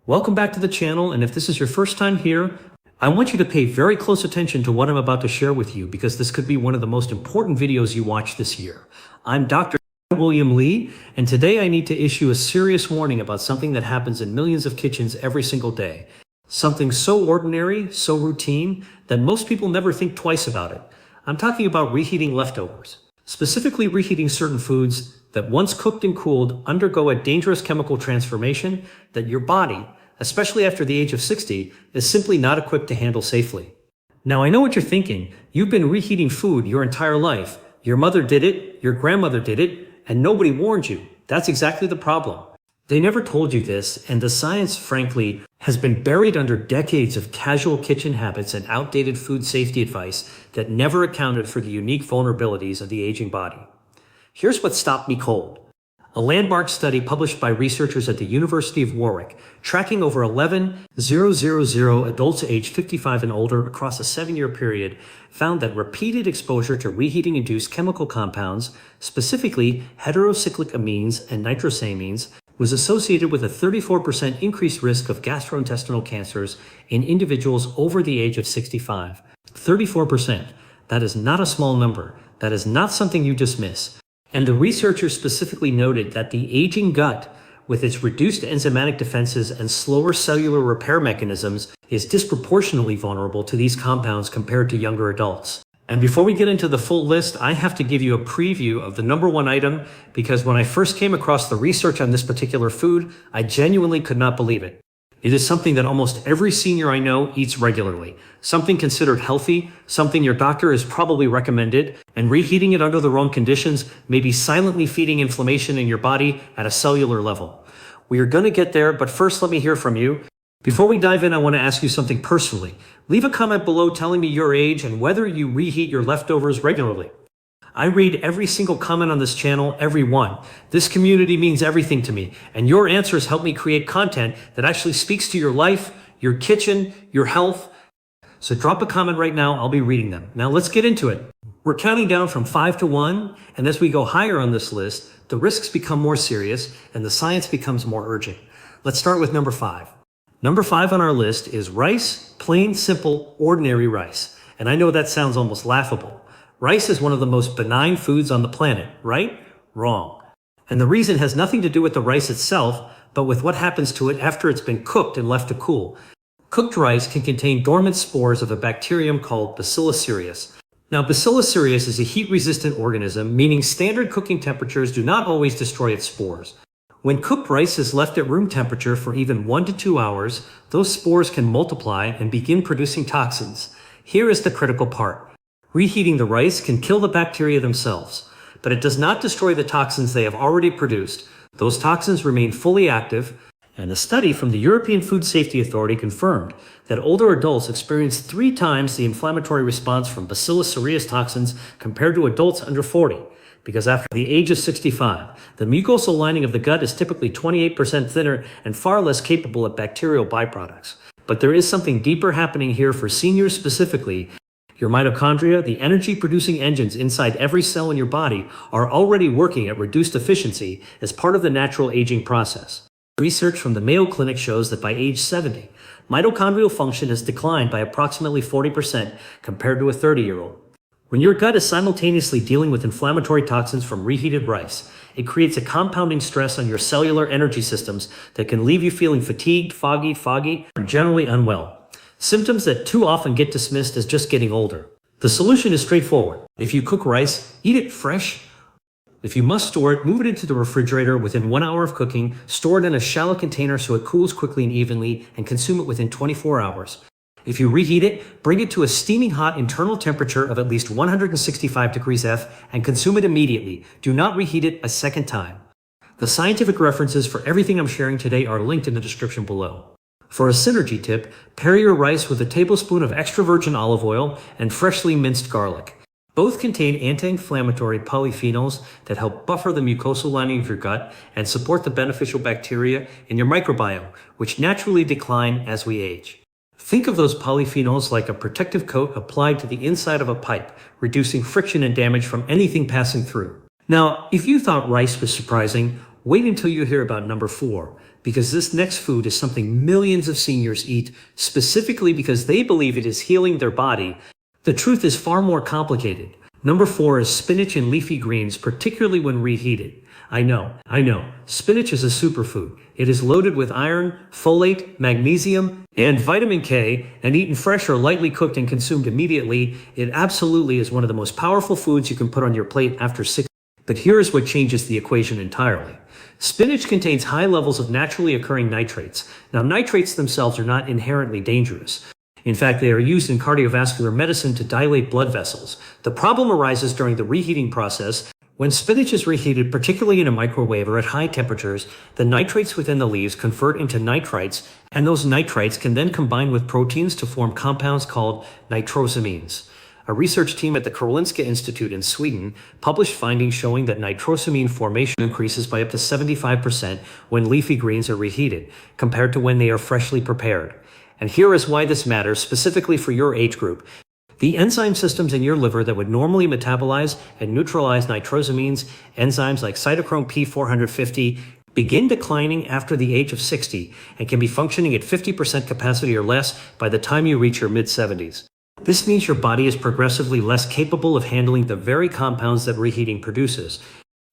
Welcome back to the channel, and if this is your first time here, I want you to pay very close attention to what I'm about to share with you because this could be one of the most important videos you watch this year. I'm Dr. William Lee, and today I need to issue a serious warning about something that happens in millions of kitchens every single day. Something so ordinary, so routine, that most people never think twice about it. I'm talking about reheating leftovers. Specifically reheating certain foods that once cooked and cooled undergo a dangerous chemical transformation that your body, especially after the age of 60, is simply not equipped to handle safely. Now I know what you're thinking. You've been reheating food your entire life. Your mother did it, your grandmother did it, and nobody warned you. That's exactly the problem. They never told you this, and the science, frankly, has been buried under decades of casual kitchen habits and outdated food safety advice that never accounted for the unique vulnerabilities of the aging body. Here's what stopped me cold. A landmark study published by researchers at the University of Warwick, tracking over 11,000 adults aged 55 and older across a 7-year period, found that repeated exposure to reheating-induced chemical compounds, specifically heterocyclic amines and nitrosamines, was associated with a 34% increased risk of gastrointestinal cancers in individuals over the age of 65. 34%. That is not a small number. That is not something you dismiss. And the researchers specifically noted that the aging gut, with its reduced enzymatic defenses and slower cellular repair mechanisms, is disproportionately vulnerable to these compounds compared to younger adults. And before we get into the full list, I have to give you a preview of the number one item, because when I first came across the research on this particular food, I genuinely could not believe it. It is something that almost every senior I know eats regularly, something considered healthy, something your doctor has probably recommended, and reheating it under the wrong conditions may be silently feeding inflammation in your body at a cellular level. We are going to get there, but first let me hear from you. Before we dive in, I want to ask you something personally. Leave a comment below telling me your age and whether you reheat your leftovers regularly. I read every single comment on this channel, every one. This community means everything to me, and your answers help me create content that actually speaks to your life, your kitchen, your health. So drop a comment right now, I'll be reading them. Now let's get into it. We're counting down from 5 to 1, and as we go higher on this list, the risks become more serious and the science becomes more urgent. Let's start with number 5. Number 5 on our list is rice, plain, simple, ordinary rice. And I know that sounds almost laughable. Rice is one of the most benign foods on the planet, right? Wrong. And the reason has nothing to do with the rice itself, but with what happens to it after it's been cooked and left to cool. Cooked rice can contain dormant spores of a bacterium called Bacillus cereus. Now, Bacillus cereus is a heat-resistant organism, meaning standard cooking temperatures do not always destroy its spores. When cooked rice is left at room temperature for even 1 to 2 hours, those spores can multiply and begin producing toxins. Here is the critical part. Reheating the rice can kill the bacteria themselves, but it does not destroy the toxins they have already produced. Those toxins remain fully active, and a study from the European Food Safety Authority confirmed that older adults experience 3 times the inflammatory response from Bacillus cereus toxins compared to adults under 40. Because after the age of 65, the mucosal lining of the gut is typically 28% thinner and far less capable of bacterial byproducts. But there is something deeper happening here for seniors specifically. Your mitochondria, the energy-producing engines inside every cell in your body, are already working at reduced efficiency as part of the natural aging process. Research from the Mayo Clinic shows that by age 70, mitochondrial function has declined by approximately 40% compared to a 30-year-old. When your gut is simultaneously dealing with inflammatory toxins from reheated rice, it creates a compounding stress on your cellular energy systems that can leave you feeling fatigued, foggy, or generally unwell. Symptoms that too often get dismissed as just getting older. The solution is straightforward. If you cook rice, eat it fresh. If you must store it, move it into the refrigerator within 1 hour of cooking, store it in a shallow container so it cools quickly and evenly, and consume it within 24 hours. If you reheat it, bring it to a steaming hot internal temperature of at least 165 degrees F and consume it immediately. Do not reheat it a second time. The scientific references for everything I'm sharing today are linked in the description below. For a synergy tip, pair your rice with a tablespoon of extra virgin olive oil and freshly minced garlic. Both contain anti-inflammatory polyphenols that help buffer the mucosal lining of your gut and support the beneficial bacteria in your microbiome, which naturally decline as we age. Think of those polyphenols like a protective coat applied to the inside of a pipe, reducing friction and damage from anything passing through. Now, if you thought rice was surprising, wait until you hear about number 4, because this next food is something millions of seniors eat specifically because they believe it is healing their body. The truth is far more complicated. Number 4 is spinach and leafy greens, particularly when reheated. I know. Spinach is a superfood. It is loaded with iron, folate, magnesium, and vitamin K, and eaten fresh or lightly cooked and consumed immediately, it absolutely is one of the most powerful foods you can put on your plate after 6. But here is what changes the equation entirely. Spinach contains high levels of naturally occurring nitrates. Now, nitrates themselves are not inherently dangerous. In fact, they are used in cardiovascular medicine to dilate blood vessels. The problem arises during the reheating process. When spinach is reheated, particularly in a microwave or at high temperatures, the nitrates within the leaves convert into nitrites, and those nitrites can then combine with proteins to form compounds called nitrosamines. A research team at the Karolinska Institute in Sweden published findings showing that nitrosamine formation increases by up to 75% when leafy greens are reheated, compared to when they are freshly prepared. And here is why this matters specifically for your age group. The enzyme systems in your liver that would normally metabolize and neutralize nitrosamines, enzymes like cytochrome P450, begin declining after the age of 60 and can be functioning at 50% capacity or less by the time you reach your mid-70s. This means your body is progressively less capable of handling the very compounds that reheating produces.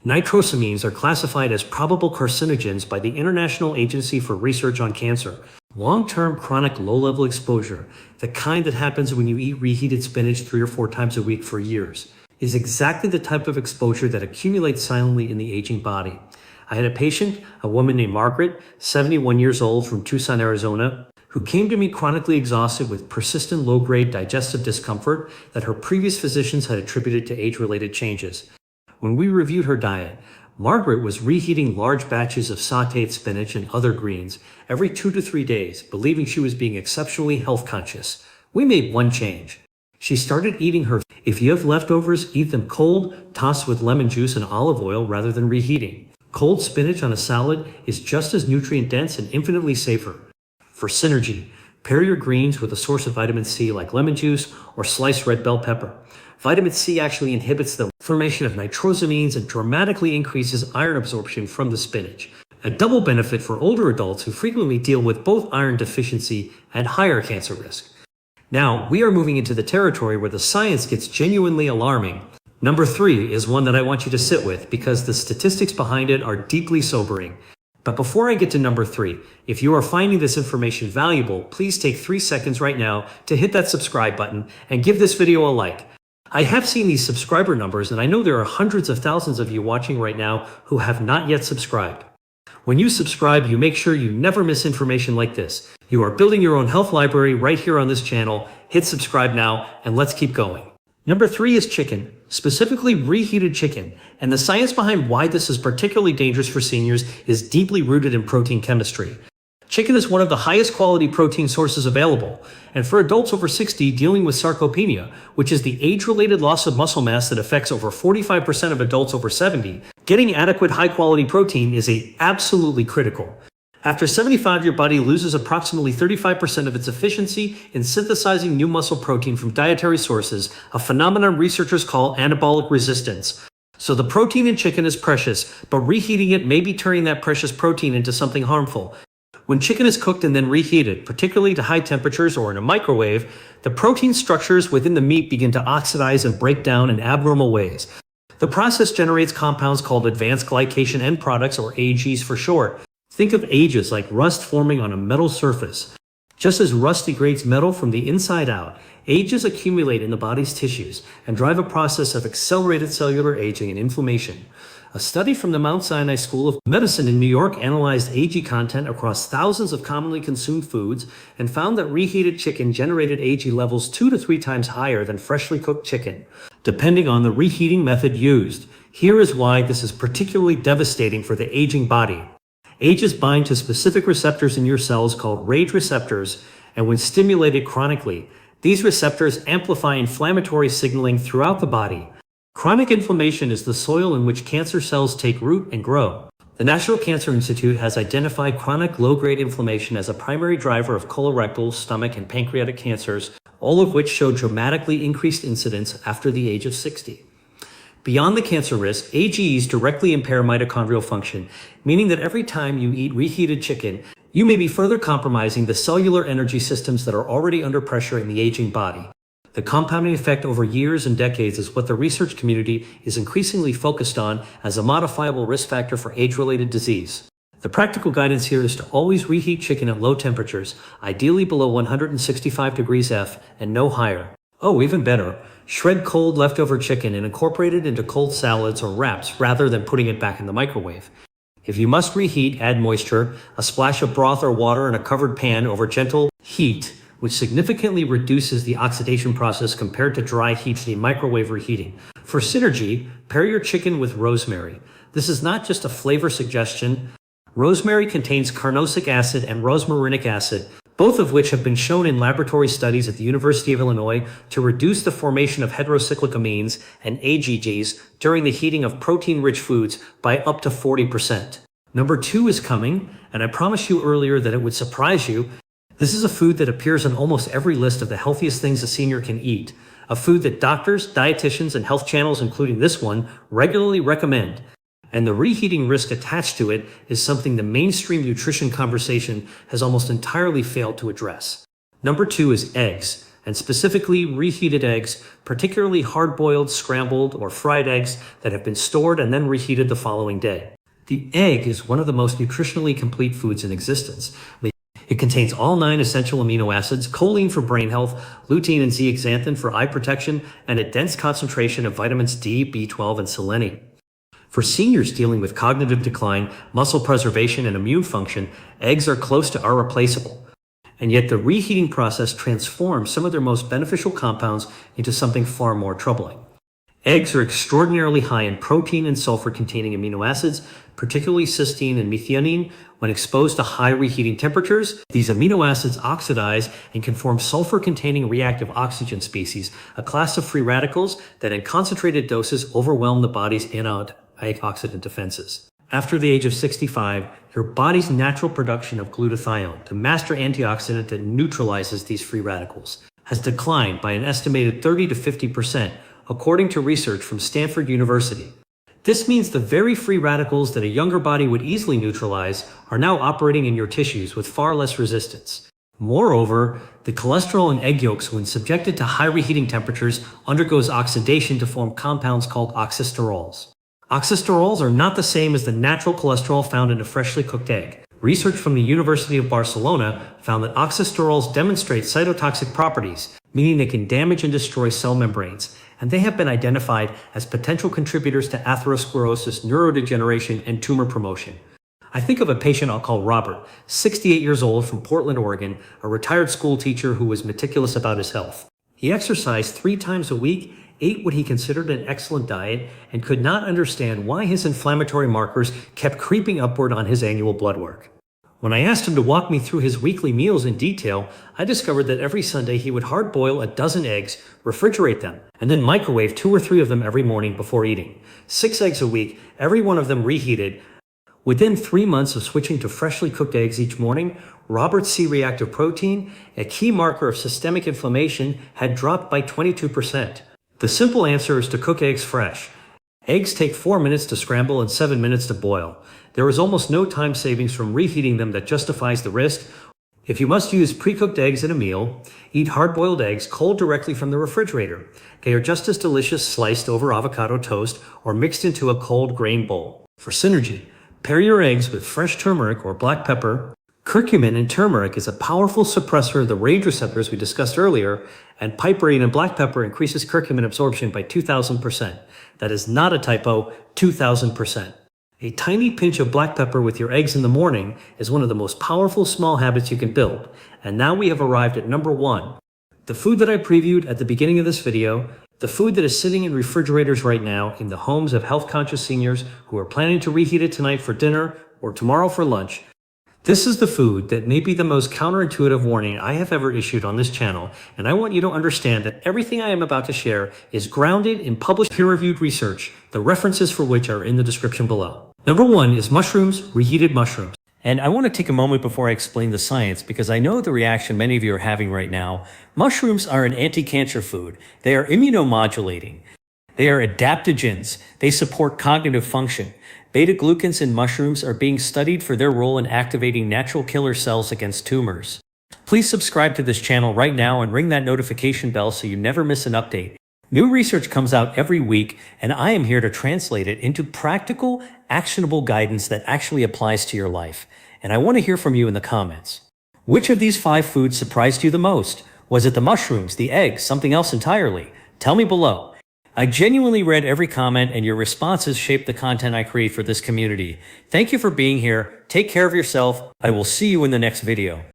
Nitrosamines are classified as probable carcinogens by the International Agency for Research on Cancer. Long-term chronic low-level exposure, the kind that happens when you eat reheated spinach 3 or 4 times a week for years, is exactly the type of exposure that accumulates silently in the aging body. I had a patient, a woman named Margaret, 71 years old from Tucson, Arizona, who came to me chronically exhausted with persistent low-grade digestive discomfort that her previous physicians had attributed to age-related changes. When we reviewed her diet, Margaret was reheating large batches of sautéed spinach and other greens every 2 to 3 days, believing she was being exceptionally health conscious. We made one change. She started eating her. If you have leftovers, eat them cold, tossed with lemon juice and olive oil rather than reheating. Cold spinach on a salad is just as nutrient dense and infinitely safer. For synergy, pair your greens with a source of vitamin C like lemon juice or sliced red bell pepper. Vitamin C actually inhibits the formation of nitrosamines and dramatically increases iron absorption from the spinach. A double benefit for older adults who frequently deal with both iron deficiency and higher cancer risk. Now, we are moving into the territory where the science gets genuinely alarming. Number 3 is one that I want you to sit with because the statistics behind it are deeply sobering. But before I get to number 3, if you are finding this information valuable, please take 3 seconds right now to hit that subscribe button and give this video a like. I have seen these subscriber numbers, and I know there are hundreds of thousands of you watching right now who have not yet subscribed. When you subscribe, you make sure you never miss information like this. You are building your own health library right here on this channel. Hit subscribe now, and let's keep going. Number 3 is chicken, specifically reheated chicken, and the science behind why this is particularly dangerous for seniors is deeply rooted in protein chemistry. Chicken is one of the highest quality protein sources available, and for adults over 60 dealing with sarcopenia, which is the age-related loss of muscle mass that affects over 45% of adults over 70, getting adequate high-quality protein is absolutely critical. After 75, your body loses approximately 35% of its efficiency in synthesizing new muscle protein from dietary sources, a phenomenon researchers call anabolic resistance. So the protein in chicken is precious, but reheating it may be turning that precious protein into something harmful. When chicken is cooked and then reheated, particularly to high temperatures or in a microwave, the protein structures within the meat begin to oxidize and break down in abnormal ways. The process generates compounds called advanced glycation end products, or AGs for short. Think of AGs like rust forming on a metal surface. Just as rust degrades metal from the inside out, AGs accumulate in the body's tissues and drive a process of accelerated cellular aging and inflammation. A study from the Mount Sinai School of Medicine in New York analyzed AG content across thousands of commonly consumed foods and found that reheated chicken generated AG levels 2 to 3 times higher than freshly cooked chicken, depending on the reheating method used. Here is why this is particularly devastating for the aging body. AGs bind to specific receptors in your cells called RAGE receptors, and when stimulated chronically, these receptors amplify inflammatory signaling throughout the body. Chronic inflammation is the soil in which cancer cells take root and grow. The National Cancer Institute has identified chronic low-grade inflammation as a primary driver of colorectal, stomach, and pancreatic cancers, all of which show dramatically increased incidence after the age of 60. Beyond the cancer risk, AGEs directly impair mitochondrial function, meaning that every time you eat reheated chicken, you may be further compromising the cellular energy systems that are already under pressure in the aging body. The compounding effect over years and decades is what the research community is increasingly focused on as a modifiable risk factor for age-related disease. The practical guidance here is to always reheat chicken at low temperatures, ideally below 165 degrees F and no higher. Oh, even better, shred cold leftover chicken and incorporate it into cold salads or wraps rather than putting it back in the microwave. If you must reheat, add moisture, a splash of broth or water in a covered pan over gentle heat, which significantly reduces the oxidation process compared to dry heat in microwave reheating. For synergy, pair your chicken with rosemary. This is not just a flavor suggestion. Rosemary contains carnosic acid and rosmarinic acid, both of which have been shown in laboratory studies at the University of Illinois to reduce the formation of heterocyclic amines and AGGs during the heating of protein-rich foods by up to 40%. Number 2 is coming, and I promised you earlier that it would surprise you. This is a food that appears on almost every list of the healthiest things a senior can eat, a food that doctors, dietitians, and health channels, including this one, regularly recommend. And the reheating risk attached to it is something the mainstream nutrition conversation has almost entirely failed to address. Number 2 is eggs, and specifically reheated eggs, particularly hard-boiled, scrambled, or fried eggs that have been stored and then reheated the following day. The egg is one of the most nutritionally complete foods in existence. It contains all 9 essential amino acids, choline for brain health, lutein and zeaxanthin for eye protection, and a dense concentration of vitamins D, B12, and selenium. For seniors dealing with cognitive decline, muscle preservation, and immune function, eggs are close to irreplaceable. And yet the reheating process transforms some of their most beneficial compounds into something far more troubling. Eggs are extraordinarily high in protein and sulfur-containing amino acids, particularly cysteine and methionine. When exposed to high reheating temperatures, these amino acids oxidize and can form sulfur-containing reactive oxygen species, a class of free radicals that in concentrated doses overwhelm the body's antioxidant defenses. After the age of 65, your body's natural production of glutathione, the master antioxidant that neutralizes these free radicals, has declined by an estimated 30 to 50%, according to research from Stanford University. This means the very free radicals that a younger body would easily neutralize are now operating in your tissues with far less resistance. Moreover, the cholesterol in egg yolks, when subjected to high reheating temperatures, undergoes oxidation to form compounds called oxysterols. Oxysterols are not the same as the natural cholesterol found in a freshly cooked egg. Research from the University of Barcelona found that oxysterols demonstrate cytotoxic properties, meaning they can damage and destroy cell membranes, and they have been identified as potential contributors to atherosclerosis, neurodegeneration, and tumor promotion. I think of a patient I'll call Robert, 68 years old from Portland, Oregon, a retired school teacher who was meticulous about his health. He exercised 3 times a week, ate what he considered an excellent diet, and could not understand why his inflammatory markers kept creeping upward on his annual blood work. When I asked him to walk me through his weekly meals in detail, I discovered that every Sunday he would hard-boil a dozen eggs, refrigerate them, and then microwave 2 or 3 of them every morning before eating. 6 eggs a week, every one of them reheated. Within 3 months of switching to freshly cooked eggs each morning, Robert's C-reactive protein, a key marker of systemic inflammation, had dropped by 22%. The simple answer is to cook eggs fresh. Eggs take 4 minutes to scramble and 7 minutes to boil. There is almost no time savings from reheating them that justifies the risk. If you must use pre-cooked eggs in a meal, eat hard-boiled eggs cold directly from the refrigerator. They are just as delicious sliced over avocado toast or mixed into a cold grain bowl. For synergy, pair your eggs with fresh turmeric or black pepper. Curcumin in turmeric is a powerful suppressor of the rage receptors we discussed earlier, and piperine in black pepper increases curcumin absorption by 2,000%. That is not a typo, 2,000%. A tiny pinch of black pepper with your eggs in the morning is one of the most powerful small habits you can build. And now we have arrived at number 1. The food that I previewed at the beginning of this video, the food that is sitting in refrigerators right now in the homes of health-conscious seniors who are planning to reheat it tonight for dinner or tomorrow for lunch. This is the food that may be the most counterintuitive warning I have ever issued on this channel, and I want you to understand that everything I am about to share is grounded in published peer-reviewed research, the references for which are in the description below. Number 1 is mushrooms, reheated mushrooms. And I want to take a moment before I explain the science because I know the reaction many of you are having right now. Mushrooms are an anti-cancer food. They are immunomodulating. They are adaptogens. They support cognitive function. Beta-glucans in mushrooms are being studied for their role in activating natural killer cells against tumors. Please subscribe to this channel right now and ring that notification bell so you never miss an update. New research comes out every week, and I am here to translate it into practical, actionable guidance that actually applies to your life. And I want to hear from you in the comments. Which of these 5 foods surprised you the most? Was it the mushrooms, the eggs, something else entirely? Tell me below. I genuinely read every comment, and your responses shape the content I create for this community. Thank you for being here. Take care of yourself. I will see you in the next video.